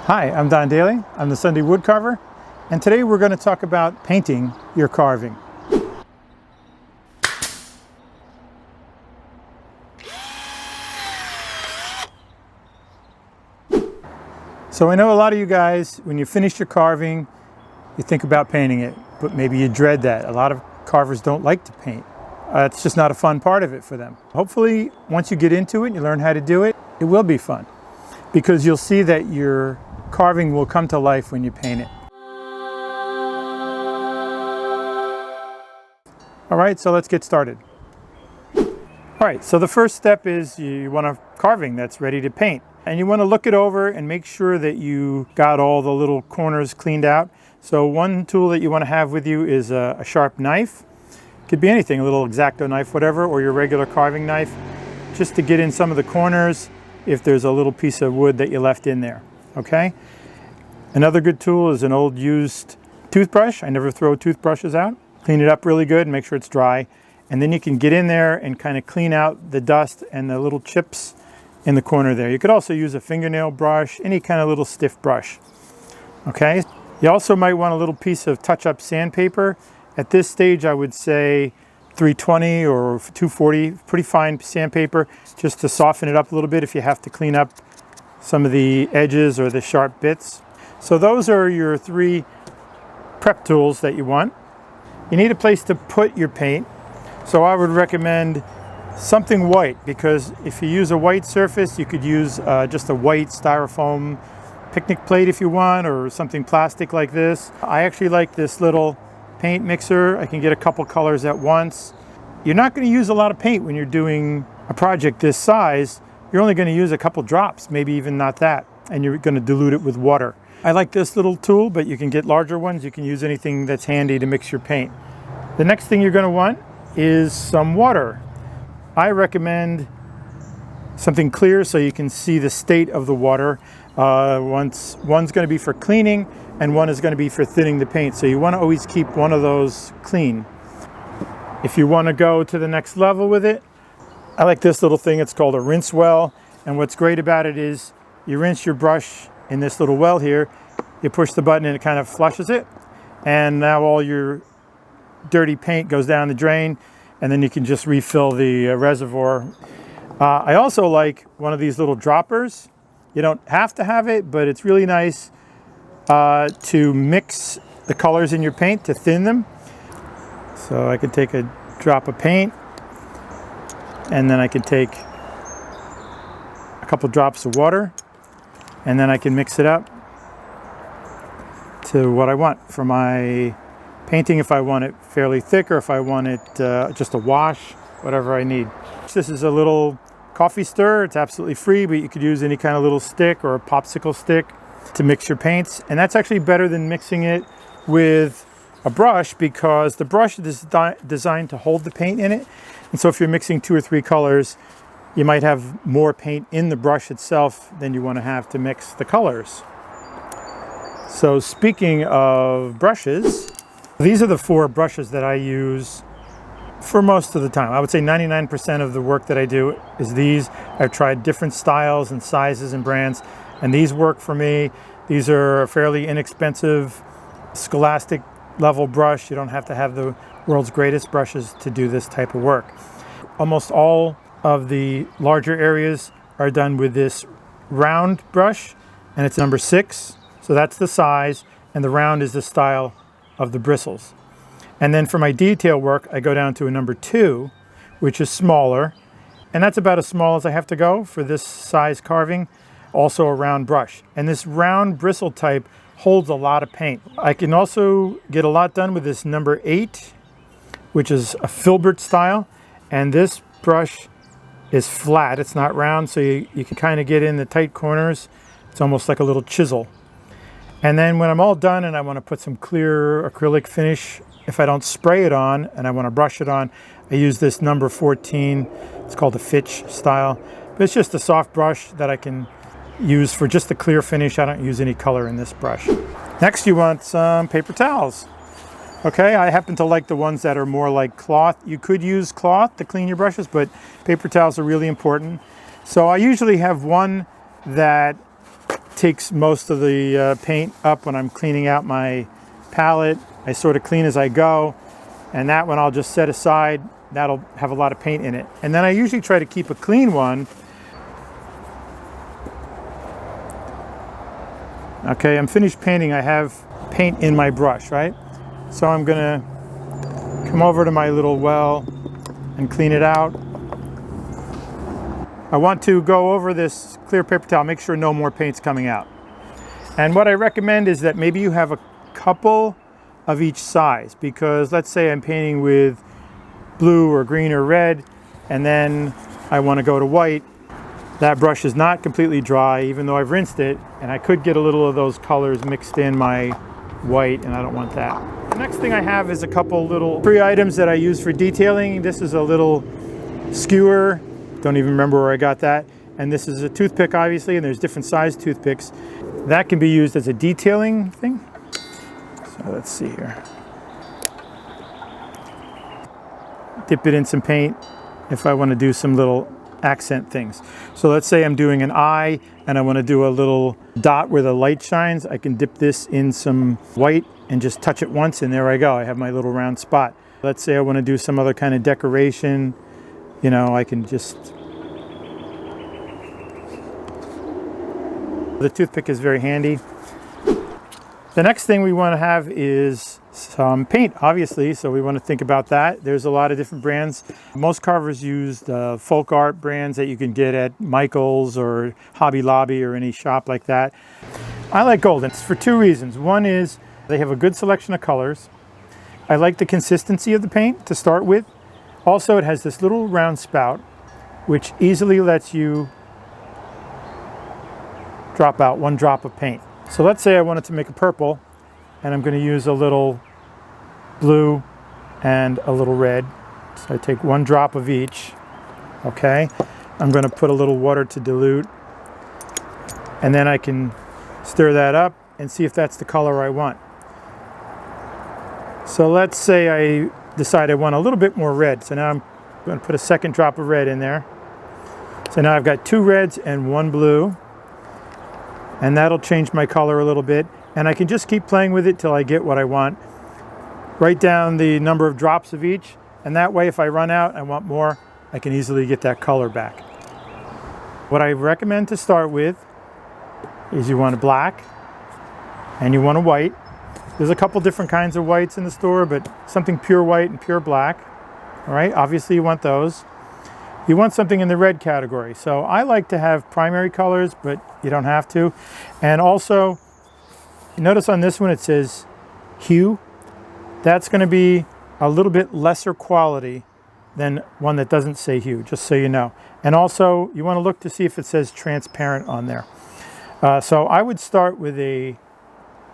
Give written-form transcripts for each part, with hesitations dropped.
Hi, I'm Don Daly. I'm the Sunday Woodcarver, and today we're going to talk about painting your carving. So I know a lot of you guys, when you finish your carving, you think about painting it, but maybe you dread that. A lot of carvers don't like to paint. It's just not a fun part of it for them. Hopefully, once you get into it and you learn how to do it, it will be fun, because you'll see that your carving will come to life when you paint it. All right, so let's get started. All right, so the first step is you want a carving that's ready to paint. And you want to look it over and make sure that you got all the little corners cleaned out. So one tool that you want to have with you is a sharp knife. It could be anything, a little X-Acto knife, whatever, or your regular carving knife, just to get in some of the corners if there's a little piece of wood that you left in there, okay? Another good tool is an old used toothbrush. I never throw toothbrushes out. Clean it up really good and make sure it's dry. And then you can get in there and kind of clean out the dust and the little chips in the corner there. You could also use a fingernail brush, any kind of little stiff brush, okay? You also might want a little piece of touch-up sandpaper. At this stage, I would say 320 or 240, pretty fine sandpaper, just to soften it up a little bit if you have to clean up some of the edges or the sharp bits. So those are your three prep tools that you want. You need a place to put your paint. So I would recommend something white, because if you use a white surface, you could use just a white styrofoam picnic plate if you want, or something plastic like this. I actually like this little paint mixer. I can get a couple colors at once. You're not going to use a lot of paint when you're doing a project this size. You're only going to use a couple drops, maybe even not that, and you're going to dilute it with water. I like this little tool, but you can get larger ones. You can use anything that's handy to mix your paint. The next thing you're going to want is some water. I recommend something clear so you can see the state of the water. One's going to be for cleaning and one is going to be for thinning the paint. So you want to always keep one of those clean. If you want to go to the next level with it, I like this little thing. It's called a rinse well. And what's great about it is you rinse your brush in this little well here. You push the button and it kind of flushes it. And now all your dirty paint goes down the drain, and then you can just refill the reservoir. I also like one of these little droppers. You don't have to have it, but it's really nice to mix the colors in your paint to thin them. So I can take a drop of paint, and then I can take a couple drops of water, and then I can mix it up to what I want for my painting, if I want it fairly thick or if I want it just a wash, whatever I need. This is a little coffee stir. It's absolutely free, but you could use any kind of little stick or a popsicle stick to mix your paints. And that's actually better than mixing it with a brush, because the brush is designed to hold the paint in it. And so if you're mixing 2 or 3 colors, you might have more paint in the brush itself than you want to have to mix the colors. So speaking of brushes, these are the 4 brushes that I use for most of the time. I would say 99% of the work that I do is these. I've tried different styles and sizes and brands, and these work for me. These are a fairly inexpensive Scholastic level brush. You don't have to have the world's greatest brushes to do this type of work. Almost all of the larger areas are done with this round brush, and it's number 6. So that's the size, and the round is the style of the bristles. And then for my detail work, I go down to a number 2, which is smaller, and that's about as small as I have to go for this size carving. Also a round brush, and this round bristle type holds a lot of paint. I can also get a lot done with this number 8, which is a filbert style, and this brush is flat. It's not round, so you can kind of get in the tight corners. It's almost like a little chisel. And then when I'm all done and I want to put some clear acrylic finish, if I don't spray it on and I want to brush it on, I use this number 14. It's called the Fitch style. But it's just a soft brush that I can use for just the clear finish. I don't use any color in this brush. Next, you want some paper towels. Okay, I happen to like the ones that are more like cloth. You could use cloth to clean your brushes, but paper towels are really important. So I usually have one that takes most of the paint up when I'm cleaning out my palette. I sort of clean as I go, and that one I'll just set aside. That'll have a lot of paint in it. And then I usually try to keep a clean one. Okay, I'm finished painting. I have paint in my brush, right? So I'm gonna come over to my little well and clean it out. I want to go over this clear paper towel, make sure no more paint's coming out. And what I recommend is that maybe you have a couple of each size, because let's say I'm painting with blue or green or red, and then I want to go to white. That brush is not completely dry, even though I've rinsed it, and I could get a little of those colors mixed in my white, and I don't want that. The next thing I have is a couple little free items that I use for detailing. This is a little skewer, don't even remember where I got that, and this is a toothpick, obviously, and there's different size toothpicks. That can be used as a detailing thing. So let's see here. Dip it in some paint if I want to do some little accent things. So let's say I'm doing an eye and I want to do a little dot where the light shines. I can dip this in some white and just touch it once, and there I go. I have my little round spot. Let's say I want to do some other kind of decoration. You know, I can just... The toothpick is very handy. The next thing we want to have is some paint, obviously, so we want to think about that. There's a lot of different brands. Most carvers use the folk art brands that you can get at Michael's or Hobby Lobby or any shop like that. I like Golden. It's for two reasons. One is they have a good selection of colors. I like the consistency of the paint to start with. Also, it has this little round spout which easily lets you drop out one drop of paint. So let's say I wanted to make a purple, and I'm going to use a little blue and a little red. So I take one drop of each. Okay, I'm going to put a little water to dilute, and then I can stir that up and see if that's the color I want. So let's say I decide I want a little bit more red. So now I'm going to put a second drop of red in there. So now I've got two reds and one blue, and that'll change my color a little bit. And I can just keep playing with it till I get what I want. Write down the number of drops of each, and that way if I run out, I want more, I can easily get that color back. What I recommend to start with is you want a black and you want a white. There's a couple different kinds of whites in the store, but something pure white and pure black. All right, obviously you want those. You want something in the red category. So I like to have primary colors, but you don't have to. And also, notice on this one it says hue. That's going to be a little bit lesser quality than one that doesn't say hue, just so you know. And also, you want to look to see if it says transparent on there. So I would start with a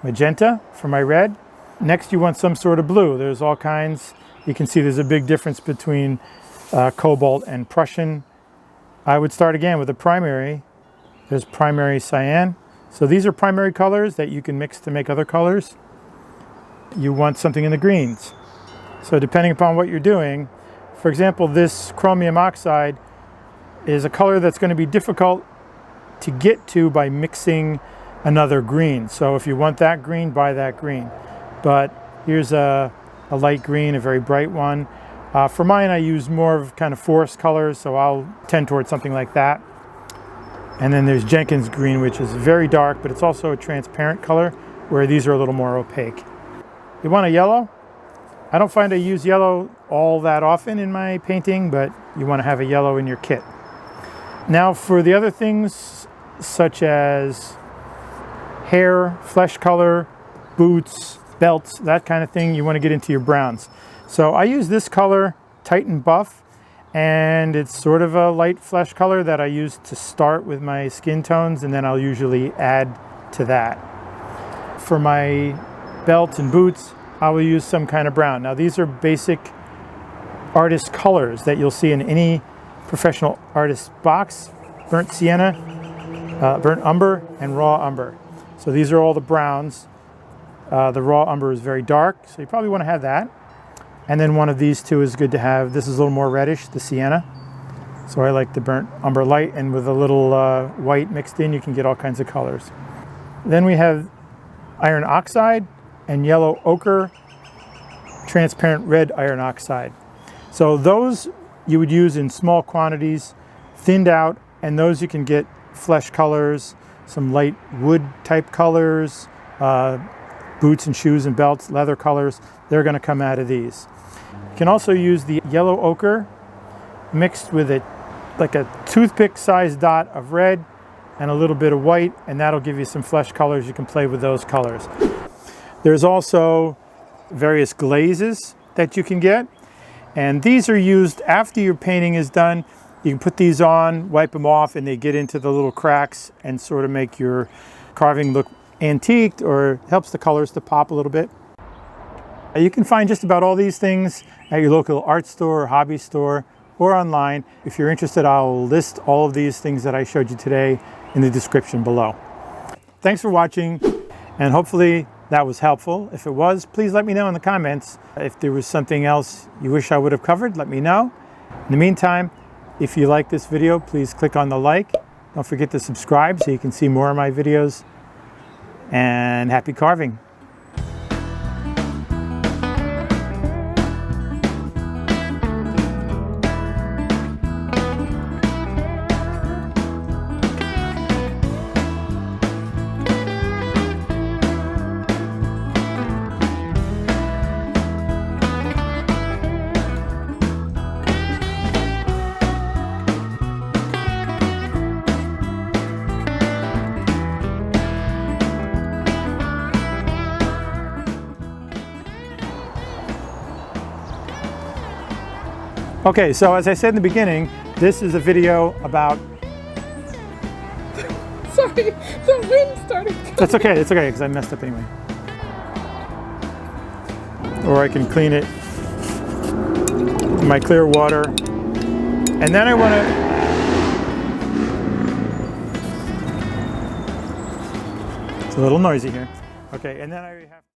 magenta for my red. Next, you want some sort of blue. There's all kinds. You can see there's a big difference between cobalt and Prussian. I would start again with a primary. There's primary cyan. So these are primary colors that you can mix to make other colors. You want something in the greens. So depending upon what you're doing, for example, this chromium oxide is a color that's going to be difficult to get to by mixing another green. So if you want that green, buy that green. But here's a light green, a very bright one. For mine, I use more of kind of forest colors, so I'll tend towards something like that. And then there's Jenkins green, which is very dark, but it's also a transparent color, where these are a little more opaque. You want a yellow? I don't find I use yellow all that often in my painting, but you want to have a yellow in your kit. Now for the other things, such as hair, flesh color, boots, belts, that kind of thing, you want to get into your browns. So I use this color, Titan Buff, and it's sort of a light flesh color that I use to start with my skin tones, and then I'll usually add to that. For my belts and boots, I will use some kind of brown. Now these are basic artist colors that you'll see in any professional artist box: burnt sienna, burnt umber, and raw umber. So these are all the browns. The raw umber is very dark, so you probably want to have that. And then one of these two is good to have. This is a little more reddish, the sienna. So I like the burnt umber light, and with a little white mixed in, you can get all kinds of colors. Then we have iron oxide and yellow ochre, transparent red iron oxide. So those you would use in small quantities, thinned out, and those you can get flesh colors, some light wood type colors, boots and shoes and belts, leather colors. They're going to come out of these. You can also use the yellow ochre mixed with like a toothpick sized dot of red and a little bit of white, and that'll give you some flesh colors. You can play with those colors. There's also various glazes that you can get, and these are used after your painting is done. You can put these on, wipe them off, and they get into the little cracks and sort of make your carving look antiqued, or helps the colors to pop a little bit. You can find just about all these things at your local art store or hobby store or online. If you're interested, I'll list all of these things that I showed you today in the description below. Thanks for watching, and hopefully that was helpful. If it was, please let me know in the comments. If there was something else you wish I would have covered, let me know. In the meantime, if you like this video, please click on the like. Don't forget to subscribe so you can see more of my videos. And happy carving. Okay, so as I said in the beginning, this is a video about... Sorry, the wind started coming. That's okay, because I messed up anyway. Or I can clean it in my clear water. And then I want to... It's a little noisy here. Okay, and then I have...